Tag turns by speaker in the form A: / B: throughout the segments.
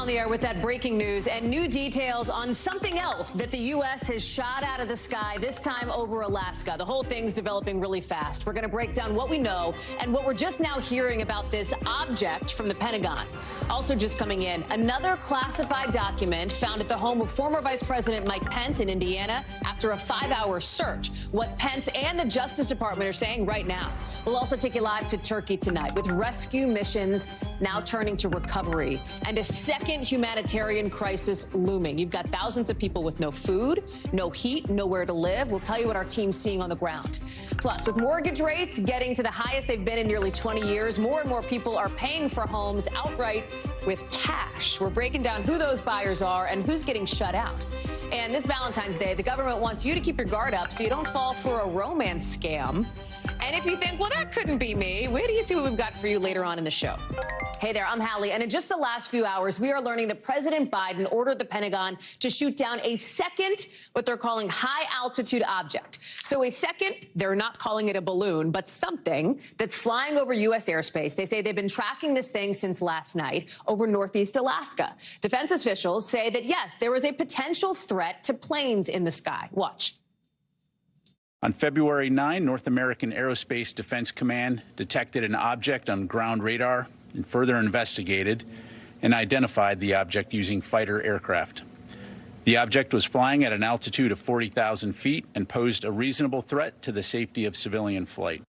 A: on the air with that breaking news and new details on something else that the U.S. has shot out of the sky, this time over Alaska. The whole thing's developing really fast. We're going to break down what we know and what we're just now hearing about this object from the Pentagon. Also just coming in, another classified document found at the home of former Vice President Mike Pence in Indiana after a 5-hour search. What Pence and the Justice Department are saying right now. We'll also take you live to Turkey tonight with rescue missions now turning to recovery and a second humanitarian crisis looming. You've got thousands of people with no food, no heat, nowhere to live. We'll tell you what our team's seeing on the ground. Plus, with mortgage rates getting to the highest they've been in nearly 20 years, more and more people are paying for homes outright with cash. We're breaking down who those buyers are and who's getting shut out. And this Valentine's Day, the government wants you to keep your guard up so you don't fall for a romance scam. And if you think, well, that couldn't be me, wait till you see what we've got for you later on in the show. Hey there, I'm Hallie, and in just the last few hours, we are learning that President Biden ordered the Pentagon to shoot down a second, what they're calling high-altitude object. So a second, they're not calling it a balloon, but something that's flying over U.S. airspace. They say they've been tracking this thing since last night over northeast Alaska. Defense officials say that, yes, there is a potential threat to planes in the sky. Watch.
B: On February 9, North American Aerospace Defense Command detected an object on ground radar and further investigated and identified the object using fighter aircraft. The object was flying at an altitude of 40,000 feet and posed a reasonable threat to the safety of civilian flight.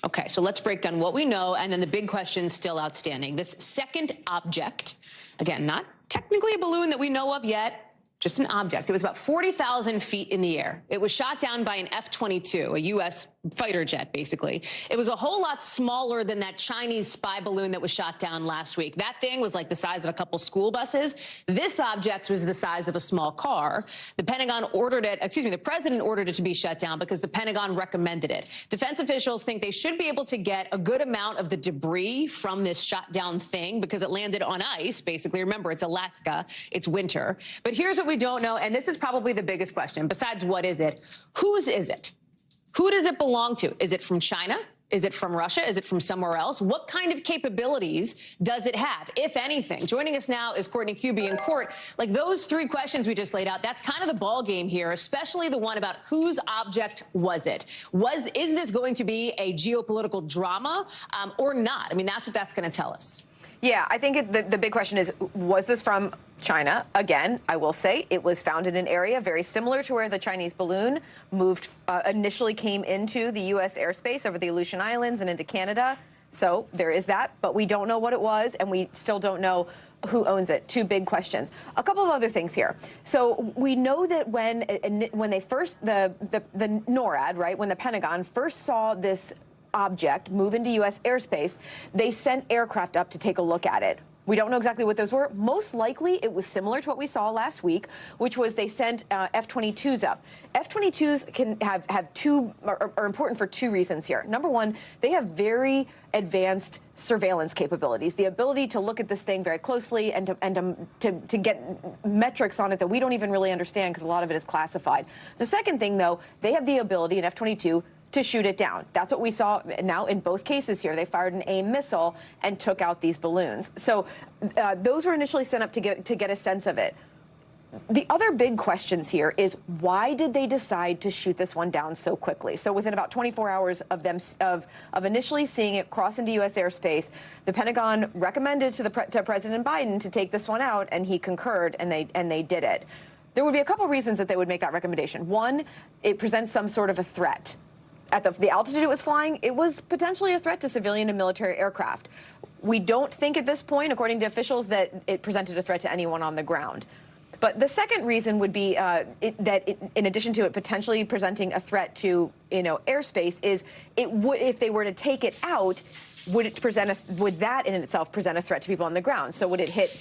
A: Okay, so let's break down what we know and then the big questions still outstanding. This second object, again, not technically a balloon that we know of yet, just an object. It was about 40,000 feet in the air. It was shot down by an F-22, a U.S. fighter jet, basically. It was a whole lot smaller than that Chinese spy balloon that was shot down last week. That thing was like the size of a couple school buses. This object was the size of a small car. The Pentagon ordered it, the president ordered it to be shut down because the Pentagon recommended it. Defense officials think they should be able to get a good amount of the debris from this shot down thing because it landed on ice, basically. Remember, it's Alaska, it's winter. But here's what we don't know, and this is probably the biggest question. Besides what is it, whose is it? Who does it belong to? Is it from China? Is it from Russia? Is it from somewhere else? What kind of capabilities does it have, if anything? Joining us now is Courtney Kuby in court. Like those three questions we just laid out, that's kind of the ball game here, especially the one about whose object was it? Is this going to be a geopolitical drama or not? I mean, that's what that's going to tell us.
C: Yeah, I think the big question is, was this from China? Again, I will say it was found in an area very similar to where the Chinese balloon initially came into the U.S. airspace over the Aleutian Islands and into Canada. So there is that, but we don't know what it was, and we still don't know who owns it. Two big questions. A couple of other things here. So we know that when they first, the NORAD, right, when the Pentagon first saw this object move into U.S. airspace, they sent aircraft up to take a look at it. We don't know exactly what those were. Most likely, it was similar to what we saw last week, which was they sent F-22s up. F-22s can are important for two reasons here. Number one, they have very advanced surveillance capabilities, the ability to look at this thing very closely and to get metrics on it that we don't even really understand because a lot of it is classified. The second thing, though, they have the ability in F-22 to shoot it down. That's what we saw now in both cases here. They fired an AIM missile and took out these balloons. So those were initially sent up to get a sense of it. The other big questions here is, why did they decide to shoot this one down so quickly? So within about 24 hours of initially seeing it cross into U.S. airspace, the Pentagon recommended to President Biden to take this one out, and he concurred, and they did it. There would be a couple reasons that they would make that recommendation. One, it presents some sort of a threat. At the altitude it was flying, it was potentially a threat to civilian and military aircraft. We don't think at this point, according to officials, that it presented a threat to anyone on the ground. But the second reason would be in addition to it potentially presenting a threat to airspace, is if they were to take it out, would that in itself present a threat to people on the ground? So would it hit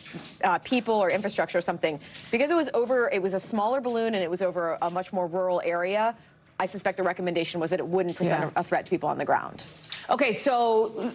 C: people or infrastructure or something? Because it was a smaller balloon and it was over a much more rural area, I suspect the recommendation was that it wouldn't present a threat to people on the ground.
A: Okay, so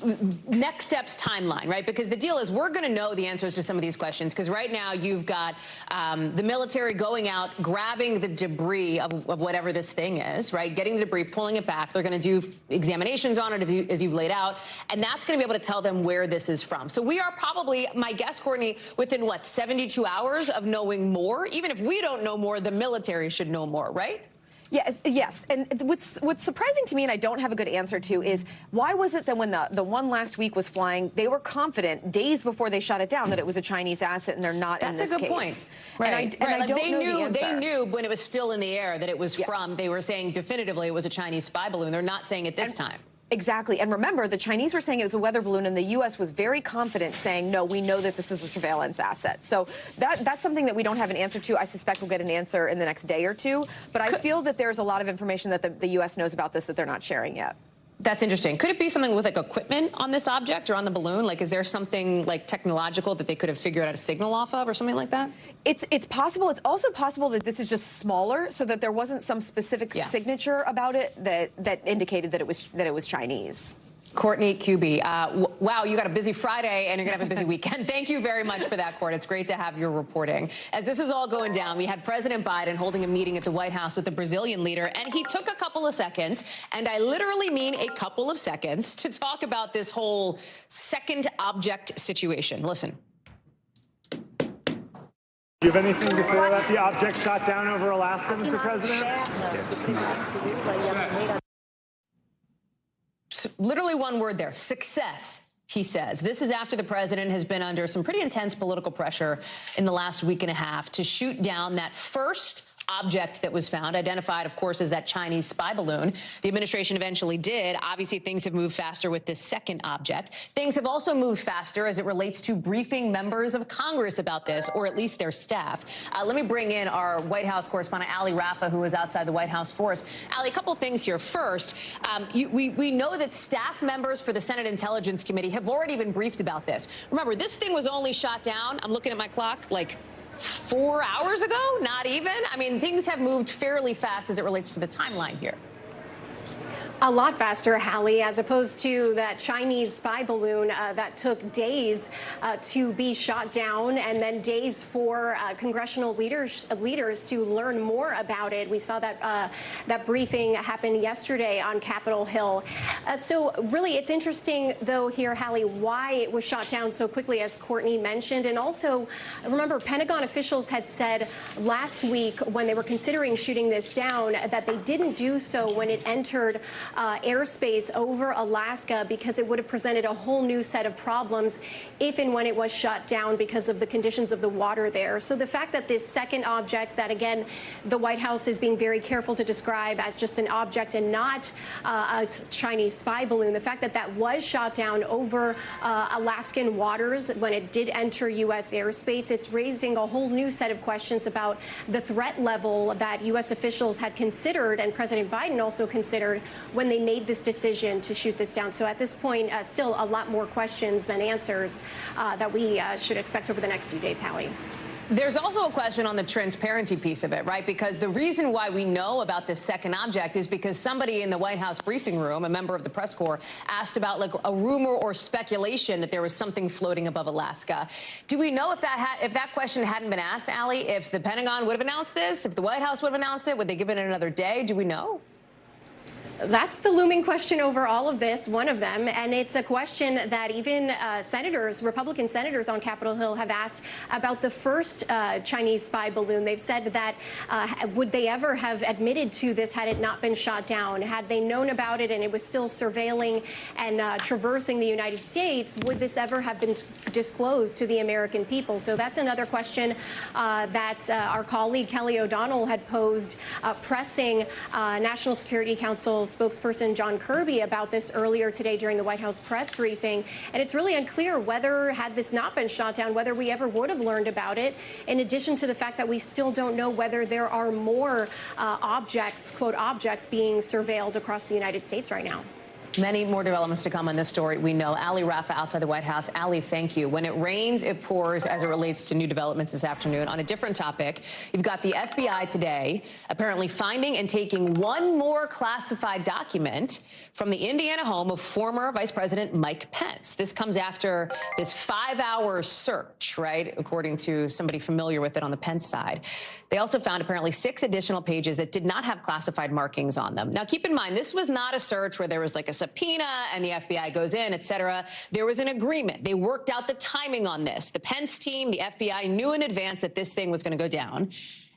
A: next steps timeline, right? Because the deal is we're going to know the answers to some of these questions, because right now you've got the military going out, grabbing the debris of whatever this thing is, right? Getting the debris, pulling it back. They're going to do examinations on it as you've laid out, and that's going to be able to tell them where this is from. So we are probably, my guess, Courtney, within what, 72 hours of knowing more? Even if we don't know more, the military should know more, right?
C: Yeah, yes. And what's surprising to me, and I don't have a good answer to, is why was it that when the one last week was flying, they were confident days before they shot it down that it was a Chinese asset, and they're not in this case?
A: That's a good point. Right.
C: And I don't know the answer.
A: They knew when it was still in the air that it was from, they were saying definitively it was a Chinese spy balloon. They're not saying it this time.
C: Exactly. And remember, the Chinese were saying it was a weather balloon, and the U.S. was very confident saying, no, we know that this is a surveillance asset. So that's something that we don't have an answer to. I suspect we'll get an answer in the next day or two. But I feel that there's a lot of information that the U.S. knows about this that they're not sharing yet.
A: That's interesting. Could it be something with like equipment on this object or on the balloon? Like, is there something like technological that they could have figured out a signal off of or something like that?
C: It's possible. It's also possible that this is just smaller, so that there wasn't some specific signature about it that indicated that it was Chinese.
A: Courtney Kuby, wow, you got a busy Friday and you're going to have a busy weekend. Thank you very much for that, Court. It's great to have your reporting. As this is all going down, we had President Biden holding a meeting at the White House with the Brazilian leader, and he took a couple of seconds, and I literally mean a couple of seconds, to talk about this whole second object situation. Listen.
D: Do you have anything to say about the object shot down over Alaska, Mr. President? Yes.
A: Literally one word there, success, he says. This is after the president has been under some pretty intense political pressure in the last week and a half to shoot down that first object that was found, identified, of course, as that Chinese spy balloon. The administration eventually did. Obviously, things have moved faster with this second object. Things have also moved faster as it relates to briefing members of Congress about this, or at least their staff. Let me bring in our White House correspondent, Hallie, who is outside the White House for us. Hallie, a couple of things here. First, we know that staff members for the Senate Intelligence Committee have already been briefed about this. Remember, this thing was only shot down, I'm looking at my clock, like 4 hours ago, not even. I mean, things have moved fairly fast as it relates to the timeline here.
E: A lot faster, Hallie, as opposed to that Chinese spy balloon that took days to be shot down, and then days for congressional leaders to learn more about it. We saw that that briefing happen yesterday on Capitol Hill. So really, it's interesting, though, here, Hallie, why it was shot down so quickly, as Courtney mentioned. And also, remember, Pentagon officials had said last week when they were considering shooting this down that they didn't do so when it entered airspace over Alaska, because it would have presented a whole new set of problems if and when it was shot down because of the conditions of the water there. So the fact that this second object, that again, the White House is being very careful to describe as just an object and not a Chinese spy balloon, the fact that that was shot down over Alaskan waters when it did enter U.S. airspace, it's raising a whole new set of questions about the threat level that U.S. officials had considered, and President Biden also considered, when they made this decision to shoot this down. So at this point, still a lot more questions than answers that we should expect over the next few days, Hallie.
A: There's also a question on the transparency piece of it, right? Because the reason why we know about this second object is because somebody in the White House briefing room, a member of the press corps, asked about like a rumor or speculation that there was something floating above Alaska. Do we know if that question hadn't been asked, Hallie, if the Pentagon would have announced this, if the White House would have announced it, would they give it another day? Do we know?
E: That's the looming question over all of this, one of them, and it's a question that even senators, Republican senators on Capitol Hill, have asked about the first Chinese spy balloon. They've said that would they ever have admitted to this had it not been shot down? Had they known about it and it was still surveilling and traversing the United States, would this ever have been disclosed to the American people? So that's another question that our colleague Kelly O'Donnell had posed, pressing National Security Council spokesperson John Kirby about this earlier today during the White House press briefing. And it's really unclear whether, had this not been shot down, whether we ever would have learned about it, in addition to the fact that we still don't know whether there are more objects, quote, objects being surveilled across the United States right now.
A: Many more developments to come on this story. We know. Hallie Rafa outside the White House. Hallie, thank you. When it rains, it pours as it relates to new developments this afternoon. On a different topic, you've got the FBI today apparently finding and taking one more classified document from the Indiana home of former Vice President Mike Pence. This comes after this 5-hour search, right, according to somebody familiar with it on the Pence side. They also found apparently 6 additional pages that did not have classified markings on them. Now, keep in mind, this was not a search where there was like a subpoena and the FBI goes in, et cetera. There was an agreement. They worked out the timing on this. The Pence team, the FBI, knew in advance that this thing was going to go down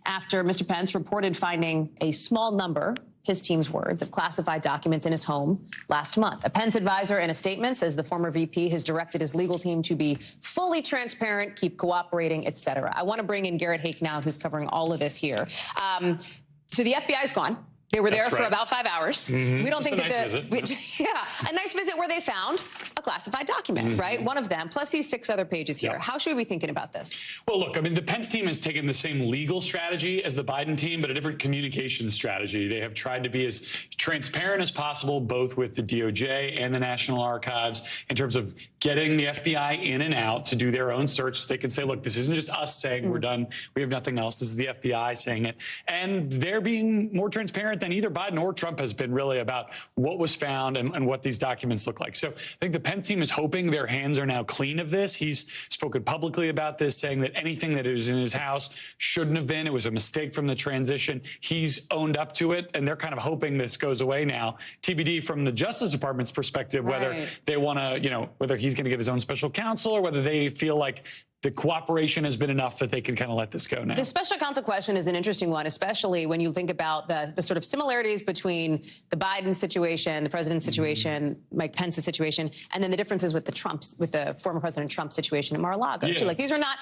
A: after Mr. Pence reported finding a small number, his team's words, of classified documents in his home last month. A Pence advisor in a statement says the former VP has directed his legal team to be fully transparent, keep cooperating, et cetera. I want to bring in Garrett Hake now, who's covering all of this here. So the FBI's gone. They were there for about 5 hours. We don't think that a nice visit where they found a classified document, right? One of them, plus these 6 other pages here. How should we be thinking about this?
F: Well, look, I mean, the Pence team has taken the same legal strategy as the Biden team, but a different communication strategy. They have tried to be as transparent as possible, both with the DOJ and the National Archives, in terms of getting the FBI in and out to do their own search. So they can say, look, this isn't just us saying we're done. We have nothing else. This is the FBI saying it. And they're being more transparent than either Biden or Trump has been, really, about what was found and what these documents look like. So I think the Pence team is hoping their hands are now clean of this. He's spoken publicly about this, saying that anything that is in his house shouldn't have been. It was a mistake from the transition. He's owned up to it, and they're kind of hoping this goes away now. TBD from the Justice Department's perspective, whether they want to, whether he's going to get his own special counsel or whether they feel like the cooperation has been enough that they can kind of let this go now.
A: The special counsel question is an interesting one, especially when you think about the sort of similarities between the Biden situation, the president's situation, Mike Pence's situation, and then the differences with the former President Trump situation at Mar-a-Lago too. Like these are not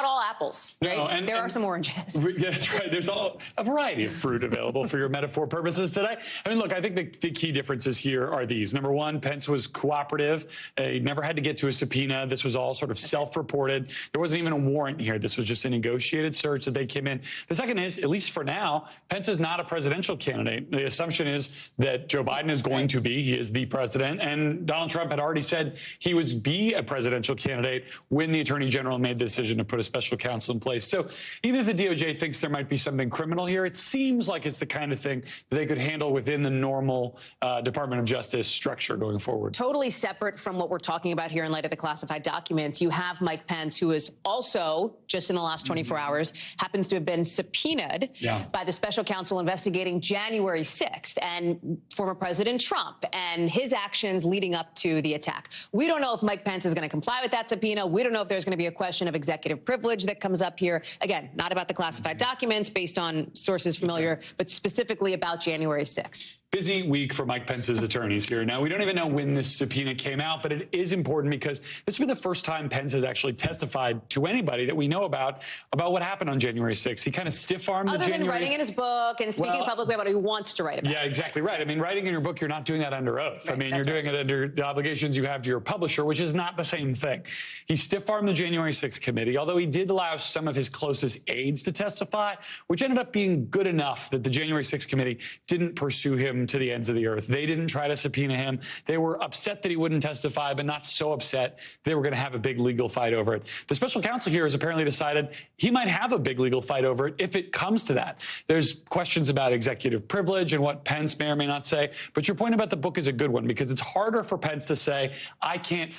A: all apples, right? No, and there are some oranges.
F: That's right. There's a variety of fruit available for your metaphor purposes today. I mean, look, I think the key differences here are these. Number one, Pence was cooperative. He never had to get to a subpoena. This was all sort of self-reported. There wasn't even a warrant here. This was just a negotiated search that they came in. The second is, at least for now, Pence is not a presidential candidate. The assumption is that Joe Biden is going to be. He is the president. And Donald Trump had already said he would be a presidential candidate when the attorney general made the decision to put a special counsel in place. So even if the DOJ thinks there might be something criminal here, it seems like it's the kind of thing that they could handle within the normal Department of Justice structure going forward.
A: Totally separate from what we're talking about here in light of the classified documents, you have Mike Pence, who is also, just in the last 24 hours, happens to have been subpoenaed by the special counsel investigating January 6th and former President Trump and his actions leading up to the attack. We don't know if Mike Pence is going to comply with that subpoena. We don't know if there's going to be a question of executive privilege that comes up here. Again, not about the classified documents based on sources familiar, but specifically about January 6th.
F: Busy week for Mike Pence's attorneys here. Now, we don't even know when this subpoena came out, but it is important because this will be the first time Pence has actually testified to anybody that we know about what happened on January 6th. He kind of stiff-armed the January...
A: Other than writing in his book and speaking publicly about what he wants to write about.
F: Yeah, exactly right. I mean, writing in your book, you're not doing that under oath. I mean, you're doing it under the obligations you have to your publisher, which is not the same thing. He stiff-armed the January 6th committee, although he did allow some of his closest aides to testify, which ended up being good enough that the January 6th committee didn't pursue him to the ends of the earth. They didn't try to subpoena him. They were upset that he wouldn't testify, but not so upset they were going to have a big legal fight over it. The special counsel here has apparently decided he might have a big legal fight over it if it comes to that. There's questions about executive privilege and what Pence may or may not say, but your point about the book is a good one because it's harder for Pence to say, I can't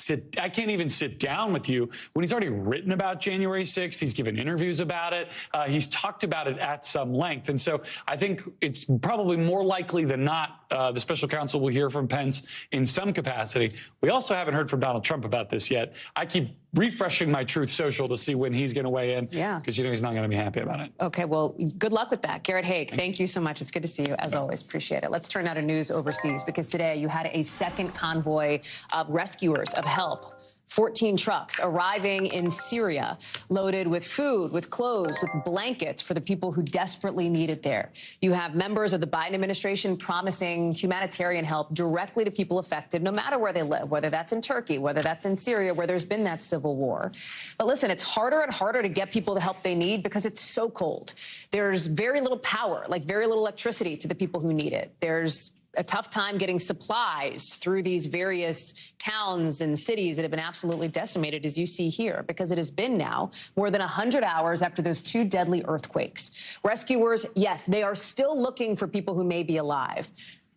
F: even sit down with you when he's already written about January 6th. He's given interviews about it. He's talked about it at some length. And so I think it's probably more likely than not the special counsel will hear from Pence in some capacity. We also haven't heard from Donald Trump about this yet. I keep refreshing my Truth Social to see when he's going to weigh in. Because he's not going to be happy about it.
A: Okay, well, good luck with that. Garrett Hake, thank you so much. It's good to see you, as always. Appreciate it. Let's turn now to news overseas, because today you had a second convoy of rescuers, of help. 14 trucks arriving in Syria, loaded with food, with clothes, with blankets for the people who desperately need it there. You have members of the Biden administration promising humanitarian help directly to people affected, no matter where they live, whether that's in Turkey, whether that's in Syria, where there's been that civil war. But listen, it's harder and harder to get people the help they need because it's so cold. There's very little power, like very little electricity to the people who need it. There's a tough time getting supplies through these various towns and cities that have been absolutely decimated, as you see here, because it has been now more than 100 hours after those 2 deadly earthquakes. Rescuers, yes, they are still looking for people who may be alive,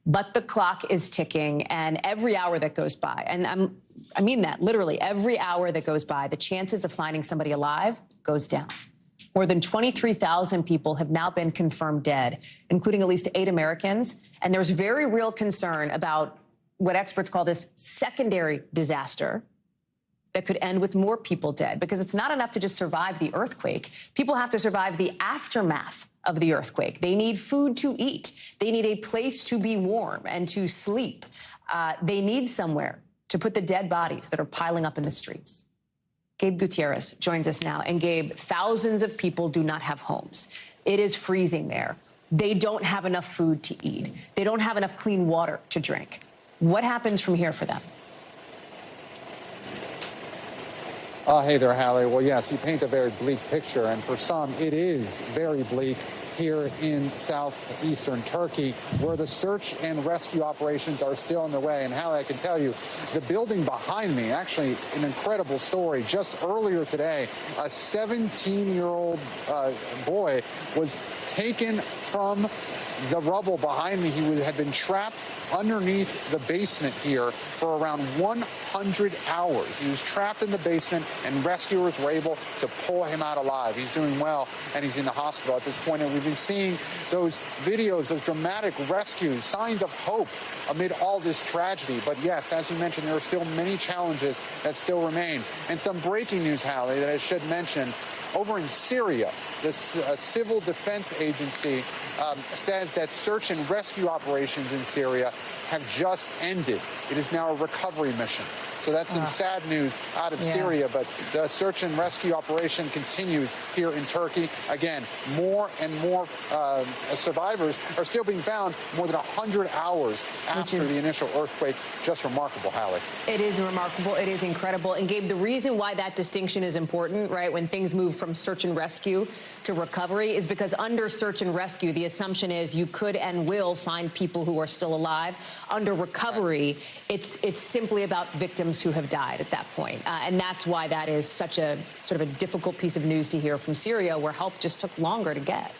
A: but the clock is ticking, and every hour that goes by, and I mean that literally, every hour that goes by, the chances of finding somebody alive goes down. More than 23,000 people have now been confirmed dead, including at least 8 Americans. And there's very real concern about what experts call this secondary disaster that could end with more people dead, because it's not enough to just survive the earthquake. People have to survive the aftermath of the earthquake. They need food to eat. They need a place to be warm and to sleep. They need somewhere to put the dead bodies that are piling up in the streets. Gabe Gutierrez joins us now. And Gabe, thousands of people do not have homes. It is freezing there. They don't have enough food to eat. They don't have enough clean water to drink. What happens from here for them?
G: Hey there, Hallie. Well, yes, you paint a very bleak picture, and for some, it is very bleak here in southeastern Turkey, where the search and rescue operations are still underway. And Hallie, I can tell you, the building behind me, actually an incredible story. Just earlier today, a 17-year-old boy was taken from the rubble behind me. He had been trapped underneath the basement here for around 100 hours. He was trapped in the basement, and rescuers were able to pull him out alive. He's doing well, and he's in the hospital at this point. And we've been seeing those videos, those dramatic rescues, signs of hope amid all this tragedy. But yes, as you mentioned, there are still many challenges that still remain. And some breaking news, Hallie, that I should mention. Over in Syria, the civil defense agency says that search and rescue operations in Syria have just ended. It is now a recovery mission. So that's some sad news out of Syria, but the search and rescue operation continues here in Turkey. Again, more and more survivors are still being found more than 100 hours after the initial earthquake. Just remarkable, Hallie.
A: It is remarkable. It is incredible. And Gabe, the reason why that distinction is important, right, when things move from search and rescue to recovery, is because under search and rescue, the assumption is you could and will find people who are still alive. Under recovery, it's simply about victims who have died at that point. And that's why that is such a sort of a difficult piece of news to hear from Syria, where help just took longer to get.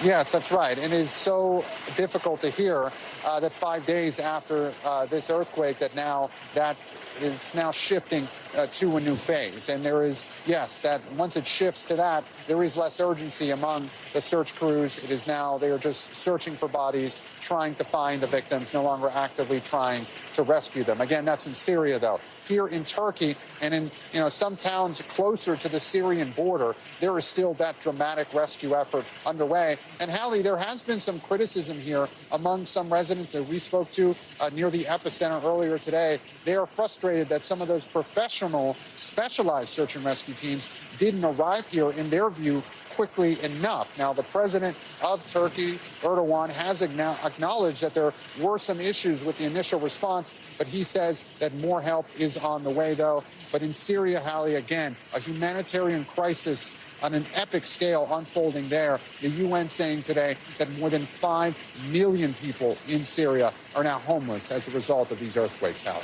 G: Yes, that's right. And it is so difficult to hear that 5 days after this earthquake that it's now shifting to a new phase. And there is, yes, that once it shifts to that, there is less urgency among the search crews. It is now, they are just searching for bodies, trying to find the victims, no longer actively trying to rescue them. Again, that's in Syria, though. Here in Turkey and in some towns closer to the Syrian border, there is still that dramatic rescue effort underway. And Hallie, there has been some criticism here among some residents that we spoke to near the epicenter earlier today. They are frustrated that some of those professional, specialized search and rescue teams didn't arrive here, in their view, quickly enough. Now, the president of Turkey, Erdogan, has acknowledged that there were some issues with the initial response, but he says that more help is on the way, though. But in Syria, Hallie, again, a humanitarian crisis on an epic scale unfolding there. The UN saying today that more than 5 million people in Syria are now homeless as a result of these earthquakes, Hallie.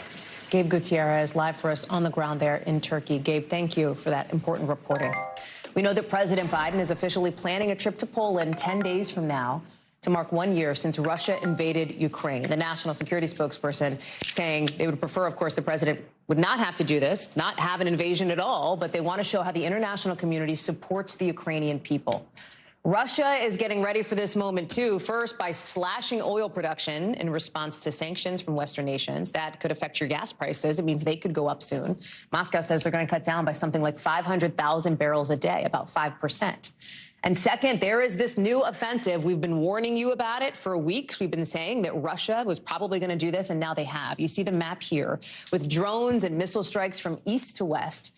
A: Gabe Gutierrez, live for us on the ground there in Turkey. Gabe, thank you for that important reporting. We know that President Biden is officially planning a trip to Poland 10 days from now to mark 1 year since Russia invaded Ukraine. The national security spokesperson saying they would prefer, of course, the president would not have to do this, not have an invasion at all, but they want to show how the international community supports the Ukrainian people. Russia is getting ready for this moment, too, first by slashing oil production in response to sanctions from Western nations. That could affect your gas prices. It means they could go up soon. Moscow says they're going to cut down by something like 500,000 barrels a day, about 5%. And second, there is this new offensive. We've been warning you about it for weeks. We've been saying that Russia was probably going to do this, and now they have. You see the map here with drones and missile strikes from east to west.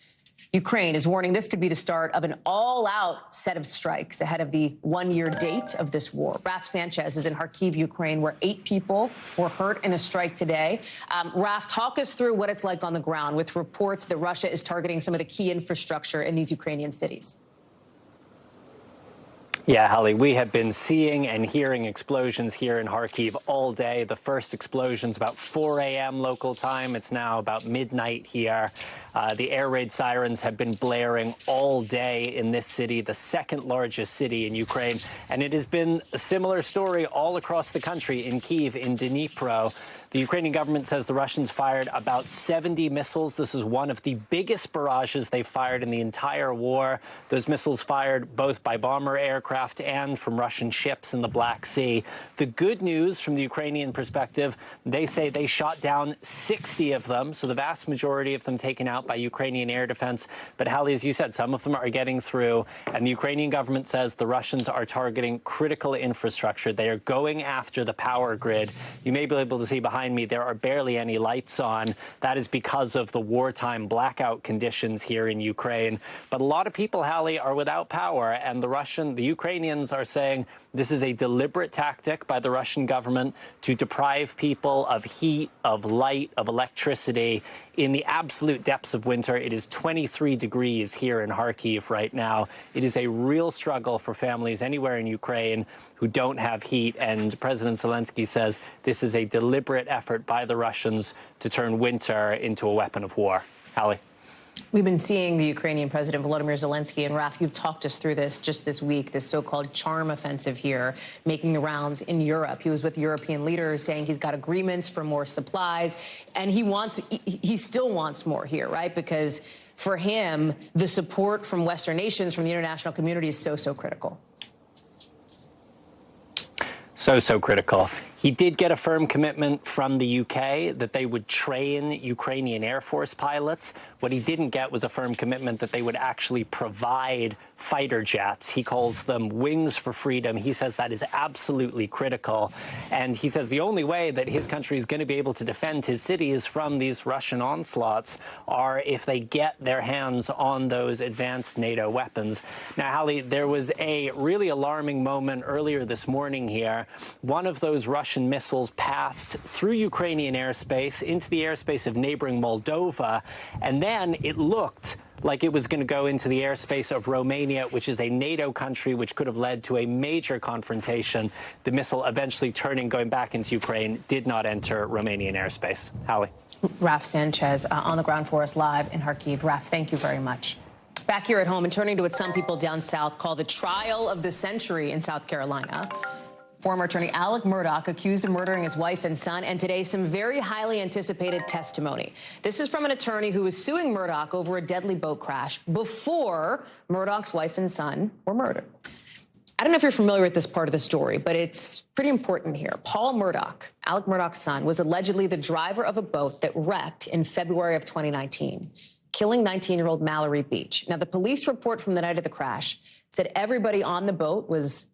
A: Ukraine is warning this could be the start of an all-out set of strikes ahead of the 1-year date of this war. Raf Sanchez is in Kharkiv, Ukraine, where 8 people were hurt in a strike today. Raf, talk us through what it's like on the ground with reports that Russia is targeting some of the key infrastructure in these Ukrainian cities.
H: Yeah, Hallie, we have been seeing and hearing explosions here in Kharkiv all day. The first explosion's about 4 a.m. local time. It's now about midnight here. The air raid sirens have been blaring all day in this city, the second largest city in Ukraine. And it has been a similar story all across the country, in Kyiv, in Dnipro. The Ukrainian government says the Russians fired about 70 missiles. This is one of the biggest barrages they've fired in the entire war. Those missiles fired both by bomber aircraft and from Russian ships in the Black Sea. The good news from the Ukrainian perspective, they say they shot down 60 of them, so the vast majority of them taken out by Ukrainian air defense. But Hallie, as you said, some of them are getting through, and the Ukrainian government says the Russians are targeting critical infrastructure. They are going after the power grid. You may be able to see behind me, there are barely any lights on. That is because of the wartime blackout conditions here in Ukraine. But a lot of people, Hallie, are without power, and the Ukrainians are saying this is a deliberate tactic by the Russian government to deprive people of heat, of light, of electricity. In the absolute depths of winter, it is 23 degrees here in Kharkiv right now. It is a real struggle for families anywhere in Ukraine who don't have heat, and President Zelensky says this is a deliberate effort by the Russians to turn winter into a weapon of war. Hallie.
A: We've been seeing the Ukrainian President Volodymyr Zelensky, and Raf, you've talked us through this just this week, this so-called charm offensive here, making the rounds in Europe. He was with European leaders saying he's got agreements for more supplies, and he still wants more here, right? Because for him, the support from Western nations, from the international community is so critical.
H: So critical. He did get a firm commitment from the UK that they would train Ukrainian Air Force pilots. What he didn't get was a firm commitment that they would actually provide fighter jets. He calls them wings for freedom. He says that is absolutely critical. And he says the only way that his country is going to be able to defend his cities from these Russian onslaughts are if they get their hands on those advanced NATO weapons. Now, Hallie, there was a really alarming moment earlier this morning here. One of those Russian missiles passed through Ukrainian airspace into the airspace of neighboring Moldova, and then it looked like it was going to go into the airspace of Romania, which is a NATO country, which could have led to a major confrontation. The missile eventually going back into Ukraine, did not enter Romanian airspace. Hallie.
A: Raf Sanchez on the ground for us live in Kharkiv. Raf, thank you very much. Back here at home and turning to what some people down south call the trial of the century in South Carolina. Former attorney Alec Murdaugh accused of murdering his wife and son, and today some very highly anticipated testimony. This is from an attorney who was suing Murdaugh over a deadly boat crash before Murdaugh's wife and son were murdered. I don't know if you're familiar with this part of the story, but it's pretty important here. Paul Murdaugh, Alec Murdaugh's son, was allegedly the driver of a boat that wrecked in February of 2019, killing 19-year-old Mallory Beach. Now, the police report from the night of the crash said everybody on the boat was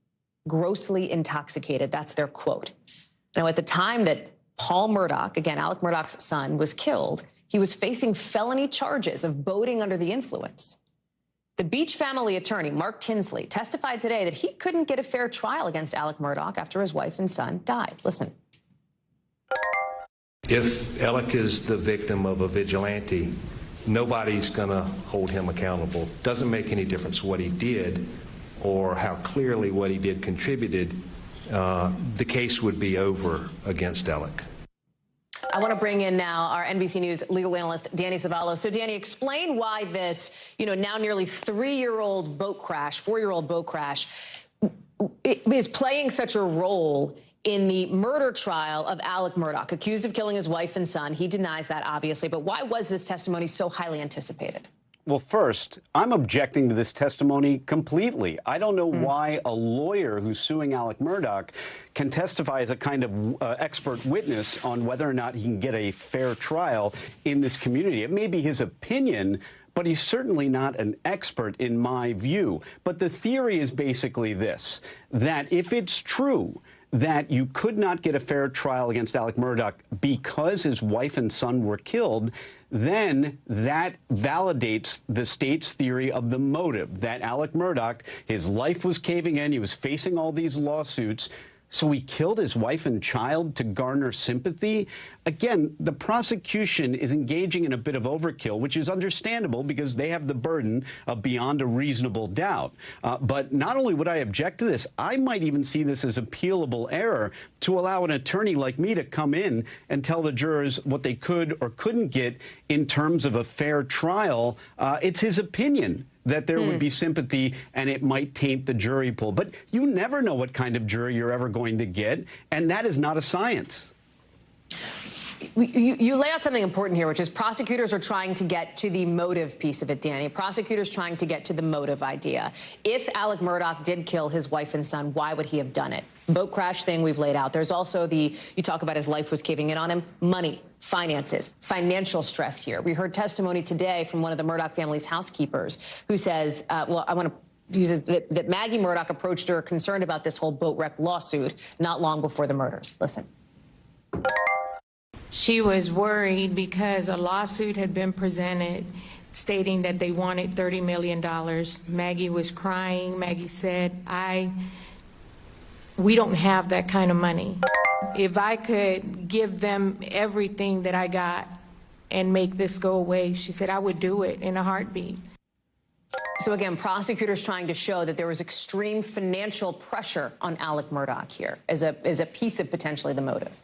A: grossly intoxicated. That's their quote. Now, at the time that Paul Murdaugh, again, Alec Murdaugh's son, was killed, he was facing felony charges of boating under the influence. The Beach family attorney, Mark Tinsley, testified today that he couldn't get a fair trial against Alec Murdaugh after his wife and son died. Listen.
I: If Alec is the victim of a vigilante, nobody's going to hold him accountable. Doesn't make any difference what he did or how clearly what he did contributed. The case would be over against Alec.
A: I want to bring in now our NBC News legal analyst, Danny Zavallo. So, Danny, explain why this, now nearly 3-year-old boat crash, 4-year-old boat crash, is playing such a role in the murder trial of Alec Murdaugh, accused of killing his wife and son. He denies that, obviously. But why was this testimony so highly anticipated?
J: Well, first, I'm objecting to this testimony completely. I don't know why a lawyer who's suing Alec Murdaugh can testify as a kind of expert witness on whether or not he can get a fair trial in this community. It may be his opinion, but he's certainly not an expert in my view. But the theory is basically this, that if it's true that you could not get a fair trial against Alec Murdaugh because his wife and son were killed, then that validates the state's theory of the motive, that Alec Murdaugh, his life was caving in, he was facing all these lawsuits. So he killed his wife and child to garner sympathy? Again, the prosecution is engaging in a bit of overkill, which is understandable because they have the burden of beyond a reasonable doubt. But not only would I object to this, I might even see this as appealable error to allow an attorney like me to come in and tell the jurors what they could or couldn't get in terms of a fair trial. It's his opinion that there would be sympathy and it might taint the jury pool. But you never know what kind of jury you're ever going to get, and that is not a science.
A: You lay out something important here, which is prosecutors are trying to get to the motive piece of it, Danny. Prosecutors trying to get to the motive idea. If Alec Murdaugh did kill his wife and son, why would he have done it? Boat crash thing we've laid out. There's also you talk about his life was caving in on him. Money, finances, financial stress here. We heard testimony today from one of the Murdaugh family's housekeepers who says, well, I want to use it, that Maggie Murdaugh approached her concerned about this whole boat wreck lawsuit not long before the murders. Listen.
K: She was worried because a lawsuit had been presented stating that they wanted $30 million. Maggie was crying. Maggie said, we don't have that kind of money. If I could give them everything that I got and make this go away, she said, I would do it in a heartbeat.
A: So again, prosecutors trying to show that there was extreme financial pressure on Alec Murdaugh here as a piece of potentially the motive.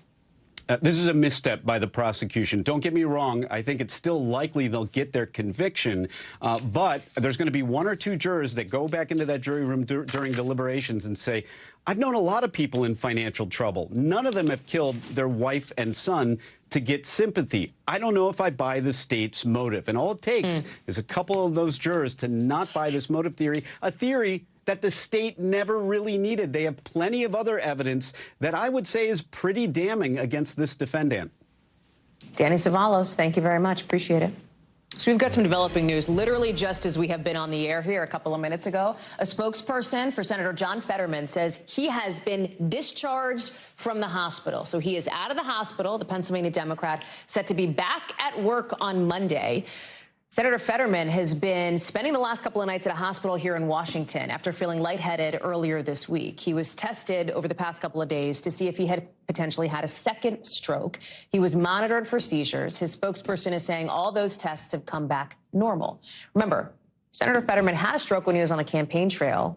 J: This is a misstep by the prosecution. Don't get me wrong. I think it's still likely they'll get their conviction. But there's going to be one or two jurors that go back into that jury room during deliberations and say, I've known a lot of people in financial trouble. None of them have killed their wife and son to get sympathy. I don't know if I buy the state's motive. And all it takes is a couple of those jurors to not buy this motive theory, a theory that the state never really needed. They have plenty of other evidence that I would say is pretty damning against this defendant.
A: Danny Savalos, thank you very much. Appreciate it. So we've got some developing news. Literally just as we have been on the air here a couple of minutes ago, a spokesperson for Senator John Fetterman says he has been discharged from the hospital. So he is out of the hospital, the Pennsylvania Democrat, set to be back at work on Monday. Senator Fetterman has been spending the last couple of nights at a hospital here in Washington after feeling lightheaded earlier this week. He was tested over the past couple of days to see if he had potentially had a second stroke. He was monitored for seizures. His spokesperson is saying all those tests have come back normal. Remember, Senator Fetterman had a stroke when he was on the campaign trail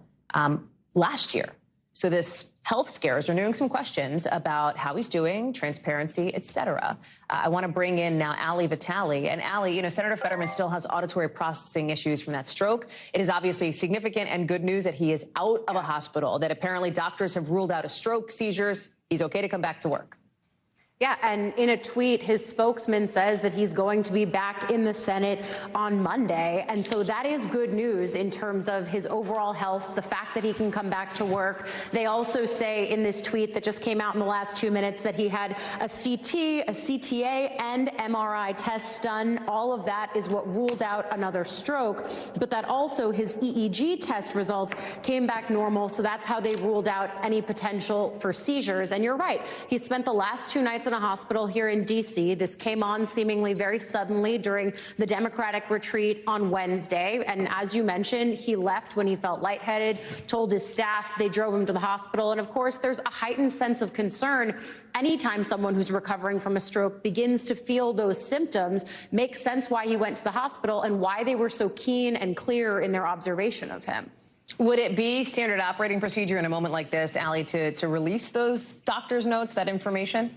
A: last year. So this health scare is renewing some questions about how he's doing, transparency, et cetera. I want to bring in now Hallie Vitale. And Hallie, you know, Senator Fetterman still has auditory processing issues from that stroke. It is obviously significant and good news that he is out of a hospital, that apparently doctors have ruled out a stroke, seizures. He's okay to come back to work.
L: Yeah, and in a tweet, his spokesman says that he's going to be back in the Senate on Monday. And so that is good news in terms of his overall health, the fact that he can come back to work. They also say in this tweet that just came out in the last 2 minutes that he had a CT, a CTA, and MRI tests done. All of that is what ruled out another stroke, but that also his EEG test results came back normal. So that's how they ruled out any potential for seizures. And you're right, he spent the last 2 nights in a hospital here in D.C. This came on seemingly very suddenly during the Democratic retreat on Wednesday. And as you mentioned, he left when he felt lightheaded, told his staff, they drove him to the hospital. And of course, there's a heightened sense of concern anytime someone who's recovering from a stroke begins to feel those symptoms. Makes sense why he went to the hospital and why they were so keen and clear in their observation of him.
A: Would it be standard operating procedure in a moment like this, Hallie, to release those doctor's notes, that information?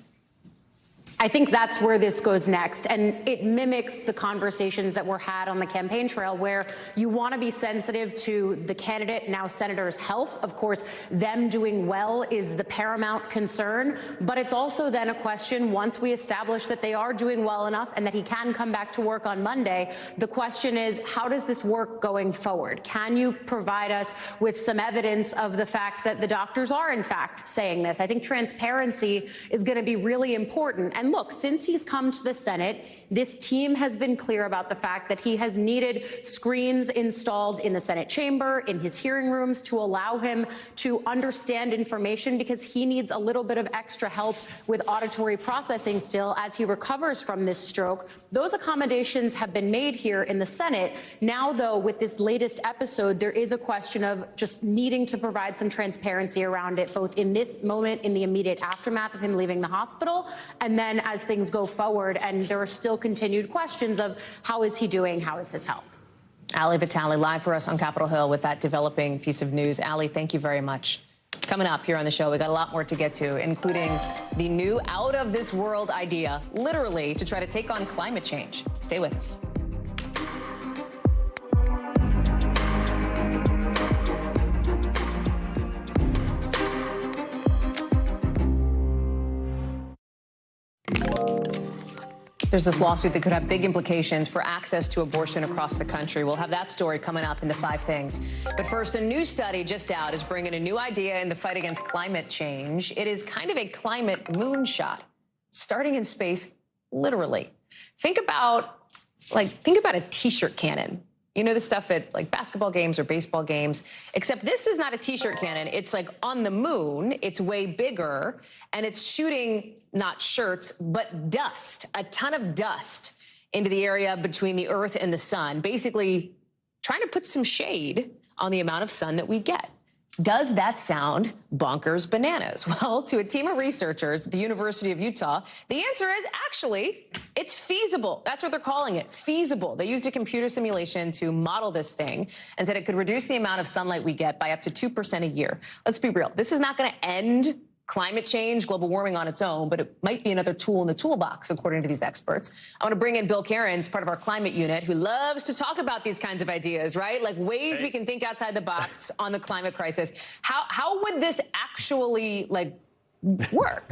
L: I think that's where this goes next. And it mimics the conversations that were had on the campaign trail, where you want to be sensitive to the candidate, now senator's health. Of course, them doing well is the paramount concern. But it's also then a question, once we establish that they are doing well enough and that he can come back to work on Monday, the question is, how does this work going forward? Can you provide us with some evidence of the fact that the doctors are, in fact, saying this? I think transparency is going to be really important. And And look, since he's come to the Senate, this team has been clear about the fact that he has needed screens installed in the Senate chamber, in his hearing rooms, to allow him to understand information, because he needs a little bit of extra help with auditory processing still as he recovers from this stroke. Those accommodations have been made here in the Senate. Now, though, with this latest episode, there is a question of just needing to provide some transparency around it, both in this moment, in the immediate aftermath of him leaving the hospital, and then as things go forward. And there are still continued questions of how is he doing, how is his health.
A: Hallie Vitale live for us on Capitol Hill with that developing piece of news. Hallie, thank you very much. Coming up here on the show, we got a lot more to get to, including the new out-of-this-world idea, literally, to try to take on climate change. Stay with us. There's this lawsuit that could have big implications for access to abortion across the country. We'll have that story coming up in the 5 Things. But first, a new study just out is bringing a new idea in the fight against climate change. It is kind of a climate moonshot, starting in space, literally. Think about a T-shirt cannon. You know, the stuff at like basketball games or baseball games, except this is not a T-shirt cannon. It's like on the moon. It's way bigger, and it's shooting not shirts, but dust, a ton of dust into the area between the Earth and the sun, basically trying to put some shade on the amount of sun that we get. Does that sound bonkers bananas? Well, to a team of researchers at the University of Utah, the answer is actually, it's feasible. That's what they're calling it, feasible. They used a computer simulation to model this thing and said it could reduce the amount of sunlight we get by up to 2% a year. Let's be real. This is not going to end climate change, global warming on its own, but it might be another tool in the toolbox, according to these experts. I want to bring in Bill Cairns, part of our climate unit, who loves to talk about these kinds of ideas, right? Like ways we can think outside the box on the climate crisis. How would this actually, work?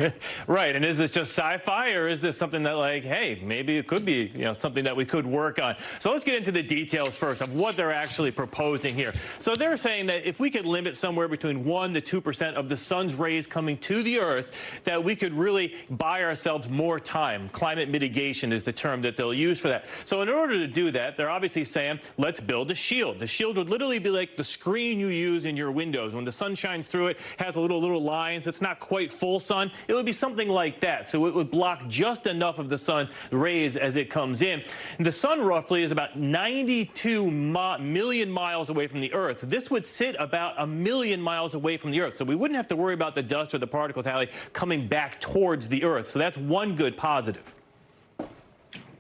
M: Right. And is this just sci-fi, or is this something that, like, hey, maybe it could be, something that we could work on? So let's get into the details first of what they're actually proposing here. So they're saying that if we could limit somewhere between 1% to 2% of the sun's rays coming to the Earth, that we could really buy ourselves more time. Climate mitigation is the term that they'll use for that. So in order to do that, they're obviously saying, let's build a shield. The shield would literally be like the screen you use in your windows. When the sun shines through it, has little lines. It's not quite full sun. It would be something like that. So it would block just enough of the sun rays as it comes in. And the sun roughly is about 92 million miles away from the Earth. This would sit about 1 million miles away from the Earth. So we wouldn't have to worry about the dust or the particles, Hallie, coming back towards the Earth. So that's one good positive.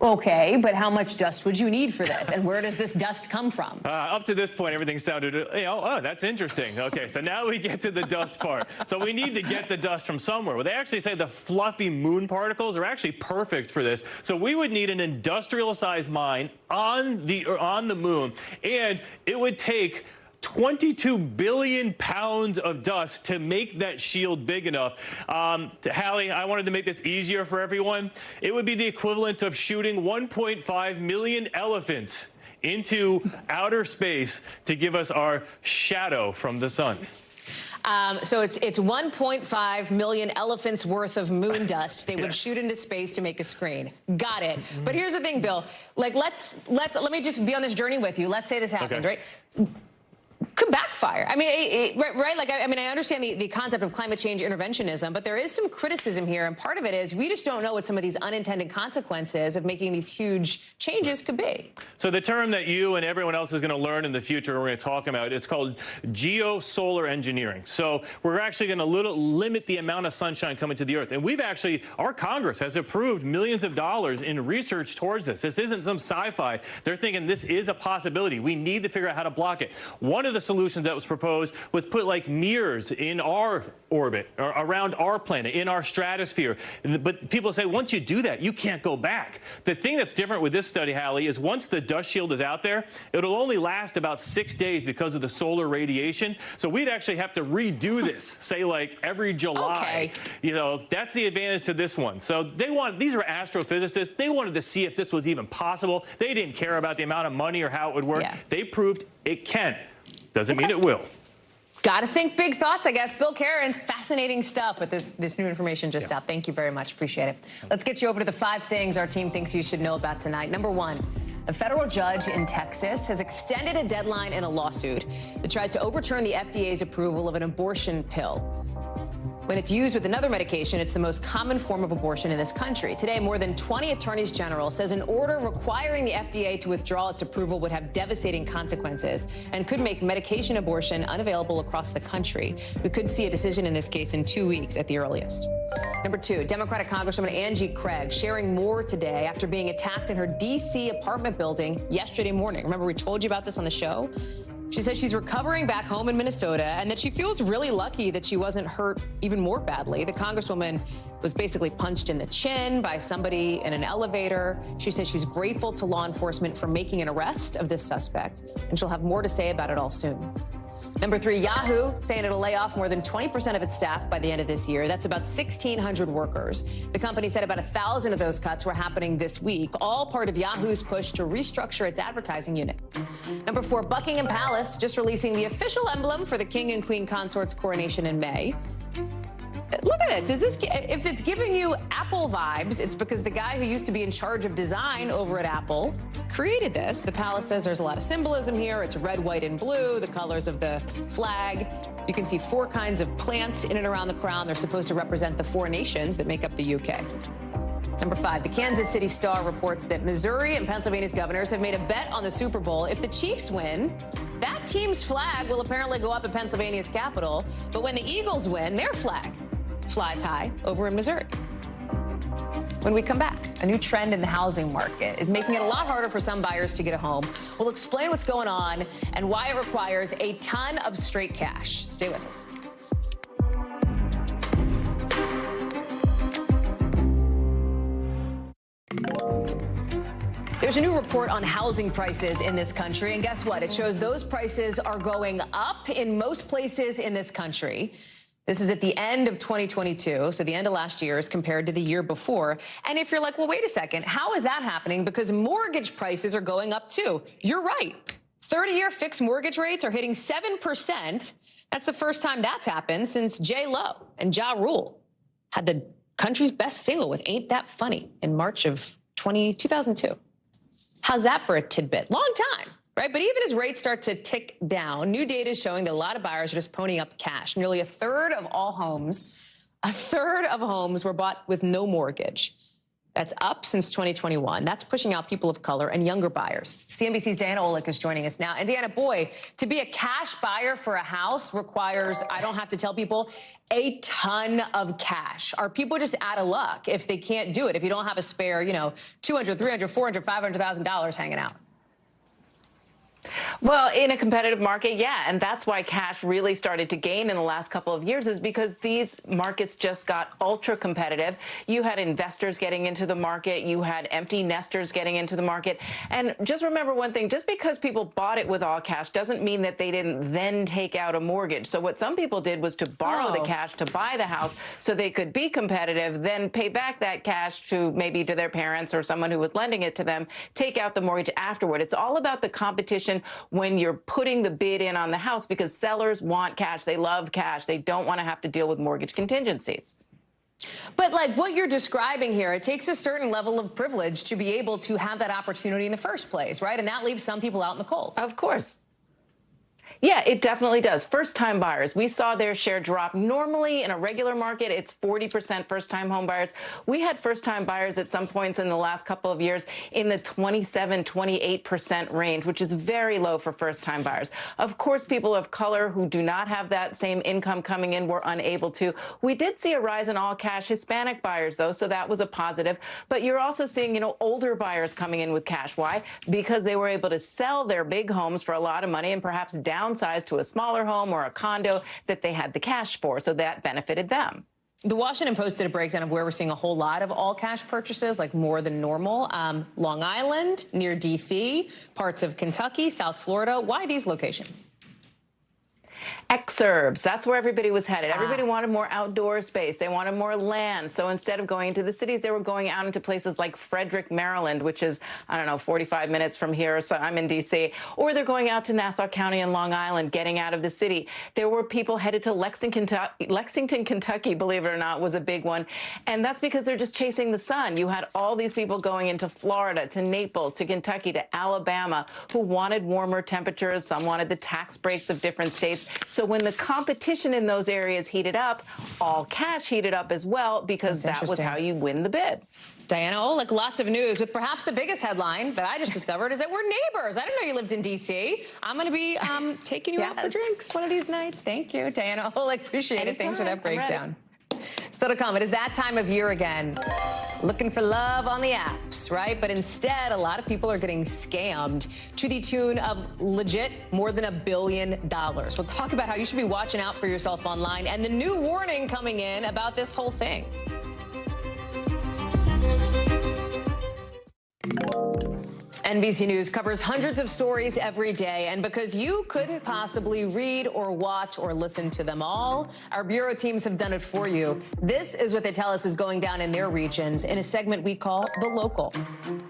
A: Okay, but how much dust would you need for this? And where does this dust come from?
M: Up to this point, everything sounded, oh, that's interesting. Okay, so now we get to the dust part. So we need to get the dust from somewhere. Well, they actually say the fluffy moon particles are actually perfect for this. So we would need an industrial-sized mine on the moon, and it would take 22 billion pounds of dust to make that shield big enough. Hallie, I wanted to make this easier for everyone. It would be the equivalent of shooting 1.5 million elephants into outer space to give us our shadow from the sun.
A: So it's 1.5 million elephants worth of moon dust they would shoot into space to make a screen. Got it. But here's the thing, Bill. Like, let me just be on this journey with you. Let's say this happens, right? Could backfire. I mean, right? Like, I understand the concept of climate change interventionism, but there is some criticism here, and part of it is we just don't know what some of these unintended consequences of making these huge changes could be.
M: So the term that you and everyone else is going to learn in the future, we're going to talk about, it's called geosolar engineering. So we're actually going to limit the amount of sunshine coming to the Earth, and our Congress has approved millions of dollars in research towards this. This isn't some sci-fi. They're thinking this is a possibility. We need to figure out how to block it. One of the solutions that was proposed was put like mirrors in our orbit or around our planet, in our stratosphere. But people say once you do that, you can't go back. The thing that's different with this study, Hallie, is once the dust shield is out there, it'll only last about 6 days because of the solar radiation. So we'd actually have to redo this, say like every July. Okay. That's the advantage to this one. So these are astrophysicists. They wanted to see if this was even possible. They didn't care about the amount of money or how it would work. Yeah. They proved it can. Doesn't mean it will.
A: Got to think big thoughts, I guess. Bill Caron's fascinating stuff with this new information just out. Thank you very much. Appreciate it. Let's get you over to the 5 things our team thinks you should know about tonight. Number 1, a federal judge in Texas has extended a deadline in a lawsuit that tries to overturn the FDA's approval of an abortion pill. When it's used with another medication, it's the most common form of abortion in this country. Today, more than 20 attorneys general says an order requiring the FDA to withdraw its approval would have devastating consequences and could make medication abortion unavailable across the country. We could see a decision in this case in 2 weeks at the earliest. Number 2, Democratic Congresswoman Angie Craig sharing more today after being attacked in her D.C. apartment building yesterday morning. Remember, we told you about this on the show? She says she's recovering back home in Minnesota and that she feels really lucky that she wasn't hurt even more badly. The Congresswoman was basically punched in the chin by somebody in an elevator. She says she's grateful to law enforcement for making an arrest of this suspect, and she'll have more to say about it all soon. Number 3, Yahoo saying it'll lay off more than 20% of its staff by the end of this year. That's about 1,600 workers. The company said about 1,000 of those cuts were happening this week, all part of Yahoo's push to restructure its advertising unit. Number 4, Buckingham Palace just releasing the official emblem for the King and Queen Consort's coronation in May. Look at it. If it's giving you Apple vibes, it's because the guy who used to be in charge of design over at Apple created this. The palace says there's a lot of symbolism here. It's red, white, and blue, the colors of the flag. You can see 4 kinds of plants in and around the crown. They're supposed to represent the 4 nations that make up the UK. Number 5, the Kansas City Star reports that Missouri and Pennsylvania's governors have made a bet on the Super Bowl. If the Chiefs win, that team's flag will apparently go up in Pennsylvania's capital. But when the Eagles win, their flag flies high over in Missouri. When we come back, a new trend in the housing market is making it a lot harder for some buyers to get a home. We'll explain what's going on and why it requires a ton of straight cash. Stay with us. There's a new report on housing prices in this country, and guess what? It shows those prices are going up in most places in this country. This is at the end of 2022, so the end of last year as compared to the year before. And if you're like, well, wait a second, how is that happening? Because mortgage prices are going up too. You're right. 30-year fixed mortgage rates are hitting 7%. That's the first time that's happened since J-Lo and Ja Rule had the country's best single with Ain't That Funny in March of 2002. How's that for a tidbit? Long time. Right? But even as rates start to tick down, new data is showing that a lot of buyers are just ponying up cash. Nearly a third of homes were bought with no mortgage. That's up since 2021. That's pushing out people of color and younger buyers. CNBC's Diana Olick is joining us now. And Diana, boy, to be a cash buyer for a house requires, I don't have to tell people, a ton of cash. Are people just out of luck if they can't do it, if you don't have a spare, $200,000, $300,000, $400,000, $500,000 hanging out?
N: Well, in a competitive market, yeah, and that's why cash really started to gain in the last couple of years, is because these markets just got ultra competitive. You had investors getting into the market, you had empty nesters getting into the market, and just remember one thing, just because people bought it with all cash doesn't mean that they didn't then take out a mortgage. So what some people did was to borrow the cash to buy the house so they could be competitive, then pay back that cash to maybe to their parents or someone who was lending it to them, take out the mortgage afterward. It's all about the competition when you're putting the bid in on the house, because sellers want cash. They love cash. They don't want to have to deal with mortgage contingencies.
A: But like what you're describing here, it takes a certain level of privilege to be able to have that opportunity in the first place, right? And that leaves some people out in the cold.
N: Of course. Yeah, it definitely does. First-time buyers, we saw their share drop. Normally, in a regular market, it's 40% first-time home buyers. We had first-time buyers at some points in the last couple of years in the 27, 28% range, which is very low for first-time buyers. Of course, people of color who do not have that same income coming in were unable to. We did see a rise in all-cash Hispanic buyers, though, so that was a positive. But you're also seeing, older buyers coming in with cash. Why? Because they were able to sell their big homes for a lot of money and perhaps downsized to a smaller home or a condo that they had the cash for, so that benefited them.
A: The Washington Post did a breakdown of where we're seeing a whole lot of all-cash purchases, like more than normal. Long Island, near D.C., parts of Kentucky, South Florida. Why these locations?
N: Exurbs. That's where everybody was headed. Everybody wanted more outdoor space. They wanted more land. So instead of going into the cities, they were going out into places like Frederick, Maryland, which is, I don't know, 45 minutes from here. So I'm in D.C. Or they're going out to Nassau County and Long Island, getting out of the city. There were people headed to Lexington, Kentucky, believe it or not, was a big one. And that's because they're just chasing the sun. You had all these people going into Florida, to Naples, to Kentucky, to Alabama, who wanted warmer temperatures. Some wanted the tax breaks of different states. So when the competition in those areas heated up, all cash heated up as well, because that was how you win the bid.
A: Diana Olick, lots of news, with perhaps the biggest headline that I just discovered is that we're neighbors. I didn't know you lived in D.C. I'm going to be taking you out for drinks one of these nights. Thank you, Diana Olick. Appreciate it. Thanks for that breakdown. Still to come, it is that time of year again. Looking for love on the apps, right? But instead, a lot of people are getting scammed to the tune of legit more than $1 billion. We'll talk about how you should be watching out for yourself online and the new warning coming in about this whole thing. NBC News covers hundreds of stories every day, and because you couldn't possibly read or watch or listen to them all, our bureau teams have done it for you. This is what they tell us is going down in their regions in a segment we call The Local.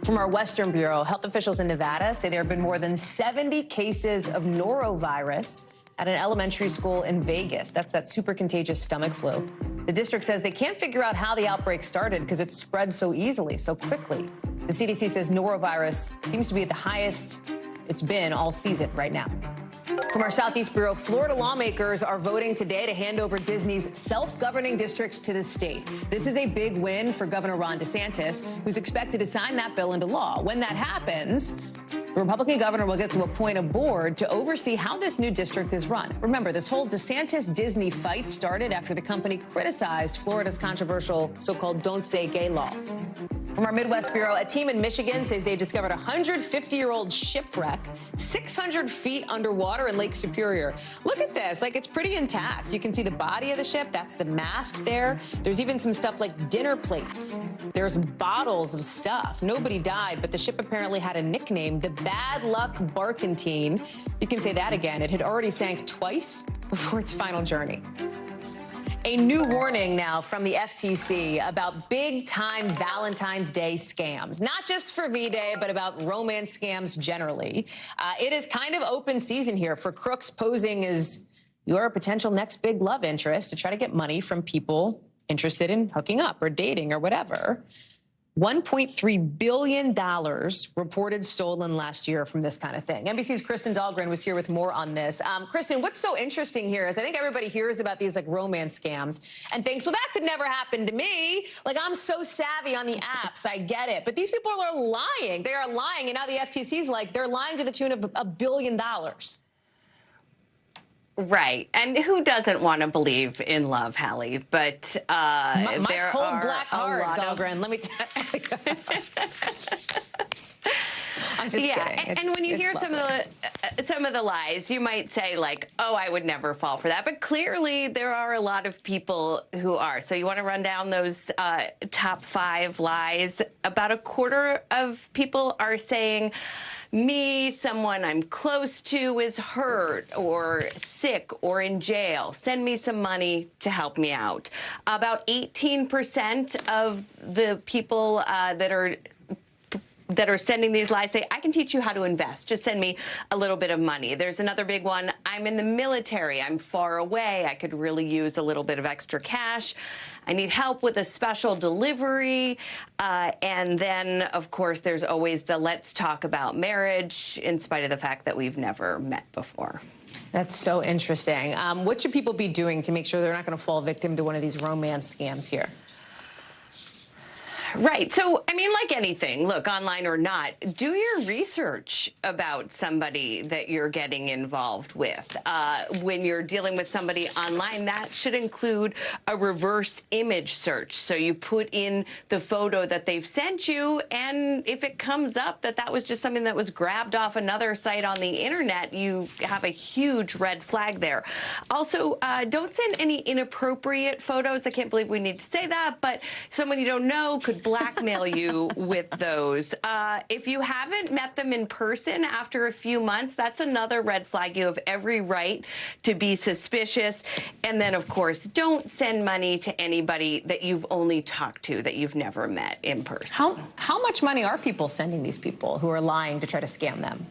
A: From our Western Bureau, health officials in Nevada say there have been more than 70 cases of norovirus at an elementary school in Vegas. That's that super contagious stomach flu. The district says they can't figure out how the outbreak started because it spread so easily, so quickly. The CDC says norovirus seems to be at the highest it's been all season right now. From our Southeast Bureau, Florida lawmakers are voting today to hand over Disney's self-governing district to the state. This is a big win for Governor Ron DeSantis, who's expected to sign that bill into law. When that happens, the Republican governor will get to appoint a board to oversee how this new district is run. Remember, this whole DeSantis-Disney fight started after the company criticized Florida's controversial so-called Don't Say Gay law. From our Midwest Bureau, a team in Michigan says they've discovered a 150-year-old shipwreck 600 feet underwater in Lake Superior. Look at this, like it's pretty intact. You can see the body of the ship, that's the mast there. There's even some stuff like dinner plates. There's bottles of stuff. Nobody died, but the ship apparently had a nickname, the Bad Luck Barkentine. You can say that again. It had already sank twice before its final journey. A new warning now from the FTC about big-time Valentine's Day scams, not just for V-Day, but about romance scams generally. It is kind of open season here for crooks posing as your potential next big love interest to try to get money from people interested in hooking up or dating or whatever. $1.3 billion reported stolen last year from this kind of thing. NBC's Kristen Dahlgren was here with more on this. Kristen, what's so interesting here is I think everybody hears about these like romance scams and thinks, well, that could never happen to me. Like, I'm so savvy on the apps. I get it. But these people are lying. They are lying. And now the FTC's like, they're lying to the tune of $1 billion.
O: Right. And who doesn't want to believe in love, Hallie? But
A: my cold black heart, Dahlgren, let me tell you. I'm just kidding.
O: And when you hear some of the lies, you might say like, oh, I would never fall for that. But clearly there are a lot of people who are. So you want to run down those top 5 lies. About a quarter of people are saying, someone I'm close to is hurt or sick or in jail. Send me some money to help me out. About 18% of the people that are sending these lies say, I can teach you how to invest. Just send me a little bit of money. There's another big one. I'm in the military. I'm far away. I could really use a little bit of extra cash. I need help with a special delivery. And then, of course, there's always the let's talk about marriage, in spite of the fact that we've never met before.
A: That's so interesting. What should people be doing to make sure they're not going to fall victim to one of these romance scams here?
O: Right. So, I mean, like anything, look, online or not, do your research about somebody that you're getting involved with. When you're dealing with somebody online, that should include a reverse image search. So you put in the photo that they've sent you, and if it comes up that that was just something that was grabbed off another site on the internet, you have a huge red flag there. Also, don't send any inappropriate photos. I can't believe we need to say that, but someone you don't know could blackmail you with those. If you haven't met them in person after a few months, that's another red flag. You have every right to be suspicious. And then, of course, don't send money to anybody that you've only talked to, that you've never met in person.
A: How much money are people sending these people who are lying to try to scam them?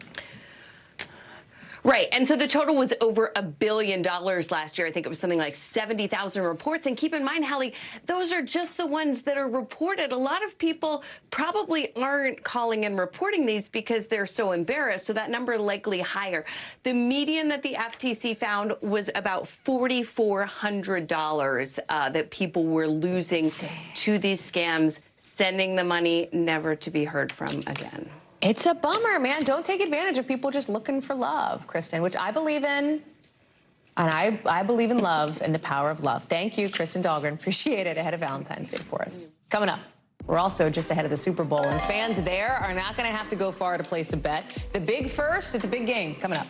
O: Right. And so the total was over $1 billion last year. I think it was something like 70,000 reports. And keep in mind, Hallie, those are just the ones that are reported. A lot of people probably aren't calling and reporting these because they're so embarrassed. So that number likely higher. The median that the FTC found was about $4,400 that people were losing to these scams, sending the money never to be heard from again.
A: It's a bummer, man. Don't take advantage of people just looking for love, Kristen, which I believe in. And I believe in love and the power of love. Thank you, Kristen Dahlgren. Appreciate it ahead of Valentine's Day for us. Coming up, we're also just ahead of the Super Bowl, and fans there are not going to have to go far to place a bet. The big first at the big game coming up.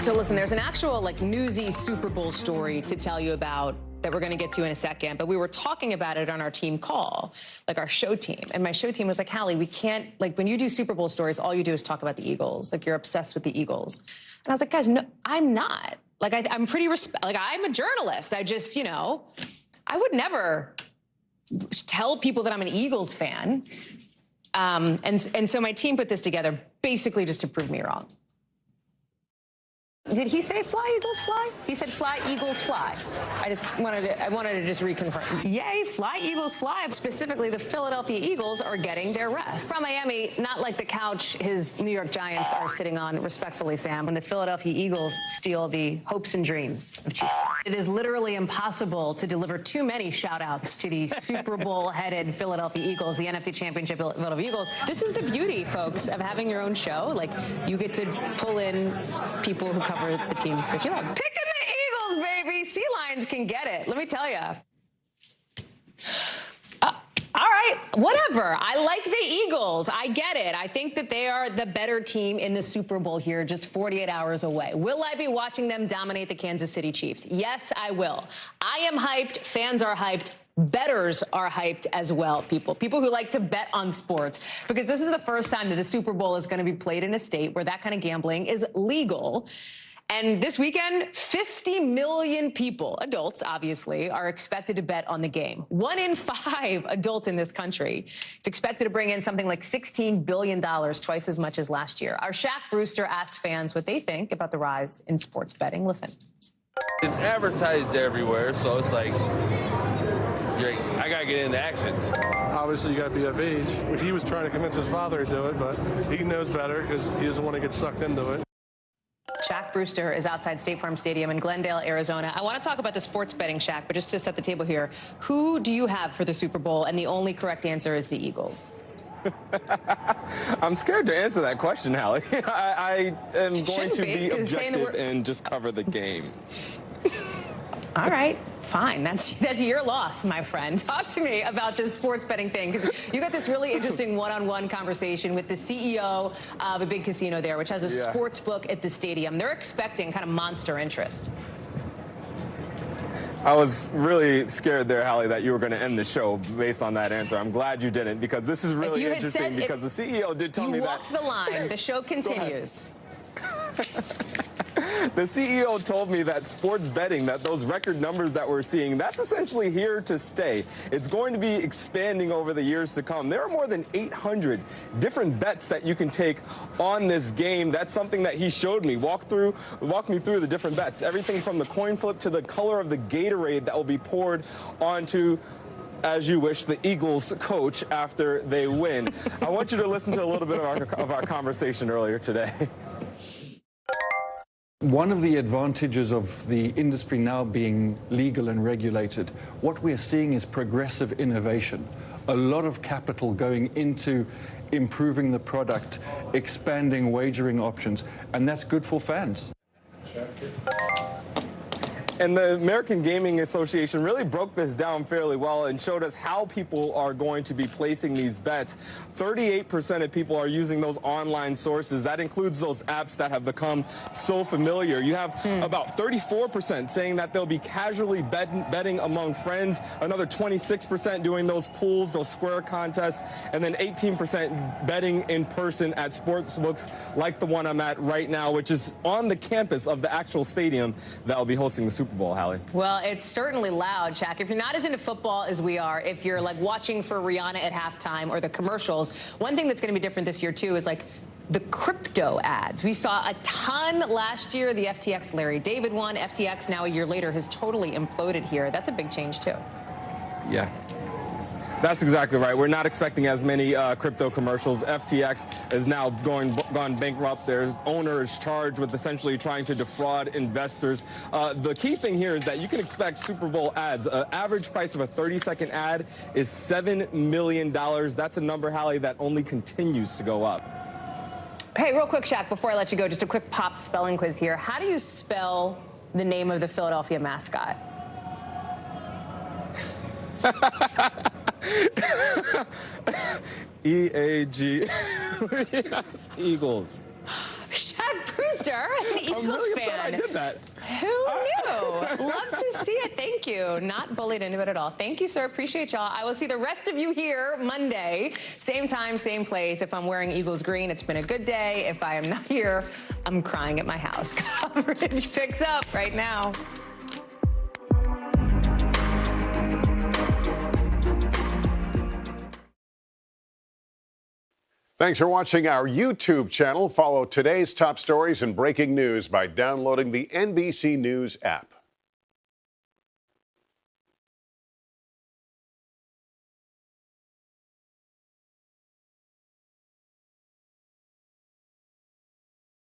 A: So listen, there's an actual newsy Super Bowl story to tell you about that we're going to get to in a second, but we were talking about it on our team call, our show team. And my show team was like, Hallie, we can't, when you do Super Bowl stories, all you do is talk about the Eagles. You're obsessed with the Eagles. And I was like, guys, no, I'm not. I'm pretty I'm a journalist. I just, I would never tell people that I'm an Eagles fan. And so my team put this together basically just to prove me wrong. Did he say fly, Eagles, fly? He said fly, Eagles, fly. I wanted to just reconfirm. Yay, fly, Eagles, fly. Specifically, the Philadelphia Eagles are getting their rest. From Miami, not like the couch his New York Giants are sitting on, respectfully, Sam, when the Philadelphia Eagles steal the hopes and dreams of Chiefs fans. It is literally impossible to deliver too many shout-outs to the Super Bowl-headed Philadelphia Eagles, the NFC Championship Philadelphia Eagles. This is the beauty, folks, of having your own show. You get to pull in people who cover the teams that you love. Picking the Eagles, baby. Sea Lions can get it. Let me tell you. All right, whatever. I like the Eagles. I get it. I think that they are the better team in the Super Bowl here, just 48 hours away. Will I be watching them dominate the Kansas City Chiefs? Yes, I will. I am hyped. Fans are hyped. Bettors are hyped as well, people who like to bet on sports, because this is the first time that the Super Bowl is going to be played in a state where that kind of gambling is legal. And this weekend, 50 million people, adults obviously, are expected to bet on the game. 1 in 5 adults in this country. It's expected to bring in something like $16 billion, twice as much as last year. Our Shaq Brewster asked fans what they think about the rise in sports betting. Listen.
P: It's advertised everywhere, so it's like, I got to get into action.
Q: Obviously, you got to be of age. He was trying to convince his father to do it, but he knows better because he doesn't want to get sucked into it.
A: Shaq Brewster is outside State Farm Stadium in Glendale, Arizona. I want to talk about the sports betting, Shaq, but just to set the table here, who do you have for the Super Bowl? And the only correct answer is the Eagles.
R: I'm scared to answer that question, Hallie. I am going to be objective and just cover the game.
A: All right, fine. That's your loss, my friend. Talk to me about this sports betting thing, because you got this really interesting one-on-one conversation with the CEO of a big casino there, which has a sports book at the stadium. They're expecting kind of monster interest.
R: I was really scared there, Hallie, that you were going to end the show based on that answer. I'm glad you didn't, because this is really interesting, because the CEO did tell me that.
A: You walked the line. The show continues.
R: The CEO told me that sports betting, that those record numbers that we're seeing, that's essentially here to stay. It's going to be expanding over the years to come. There are more than 800 different bets that you can take on this game. That's something that he showed me. Walk me through the different bets. Everything from the coin flip to the color of the Gatorade that will be poured onto, as you wish, the Eagles coach after they win. I want you to listen to a little bit of our conversation earlier today.
S: One of the advantages of the industry now being legal and regulated, what we're seeing is progressive innovation. A lot of capital going into improving the product, expanding wagering options, and that's good for fans.
R: And the American Gaming Association really broke this down fairly well and showed us how people are going to be placing these bets. 38% of people are using those online sources. That includes those apps that have become so familiar. You have about 34% saying that they'll be casually betting among friends, another 26% doing those pools, those square contests, and then 18% betting in person at sports books like the one I'm at right now, which is on the campus of the actual stadium that will be hosting the Super Bowl, Hallie.
A: Well, it's certainly loud, Shaq. If you're not as into football as we are, if you're like watching for Rihanna at halftime or the commercials, one thing that's going to be different this year, too, is like the crypto ads. We saw a ton last year. The FTX Larry David one. FTX now a year later has totally imploded here. That's a big change, too.
R: Yeah. That's exactly right. We're not expecting as many crypto commercials. FTX is now gone bankrupt. Their owner is charged with essentially trying to defraud investors. The key thing here is that you can expect Super Bowl ads. Average price of a 30-second ad is $7 million. That's a number, Hallie, that only continues to go up.
A: Hey, real quick, Shaq, before I let you go, just a quick pop spelling quiz here. How do you spell the name of the Philadelphia mascot?
R: E-A-G. Yes, Eagles.
A: Shaq Brewster, an Eagles fan.
R: I did that.
A: Who knew? Love to see it. Thank you. Not bullied into it at all. Thank you, sir. Appreciate y'all. I will see the rest of you here Monday. Same time, same place. If I'm wearing Eagles green, it's been a good day. If I am not here, I'm crying at my house. Coverage picks up right now.
T: Thanks for watching our YouTube channel. Follow today's top stories and breaking news by downloading the NBC News app.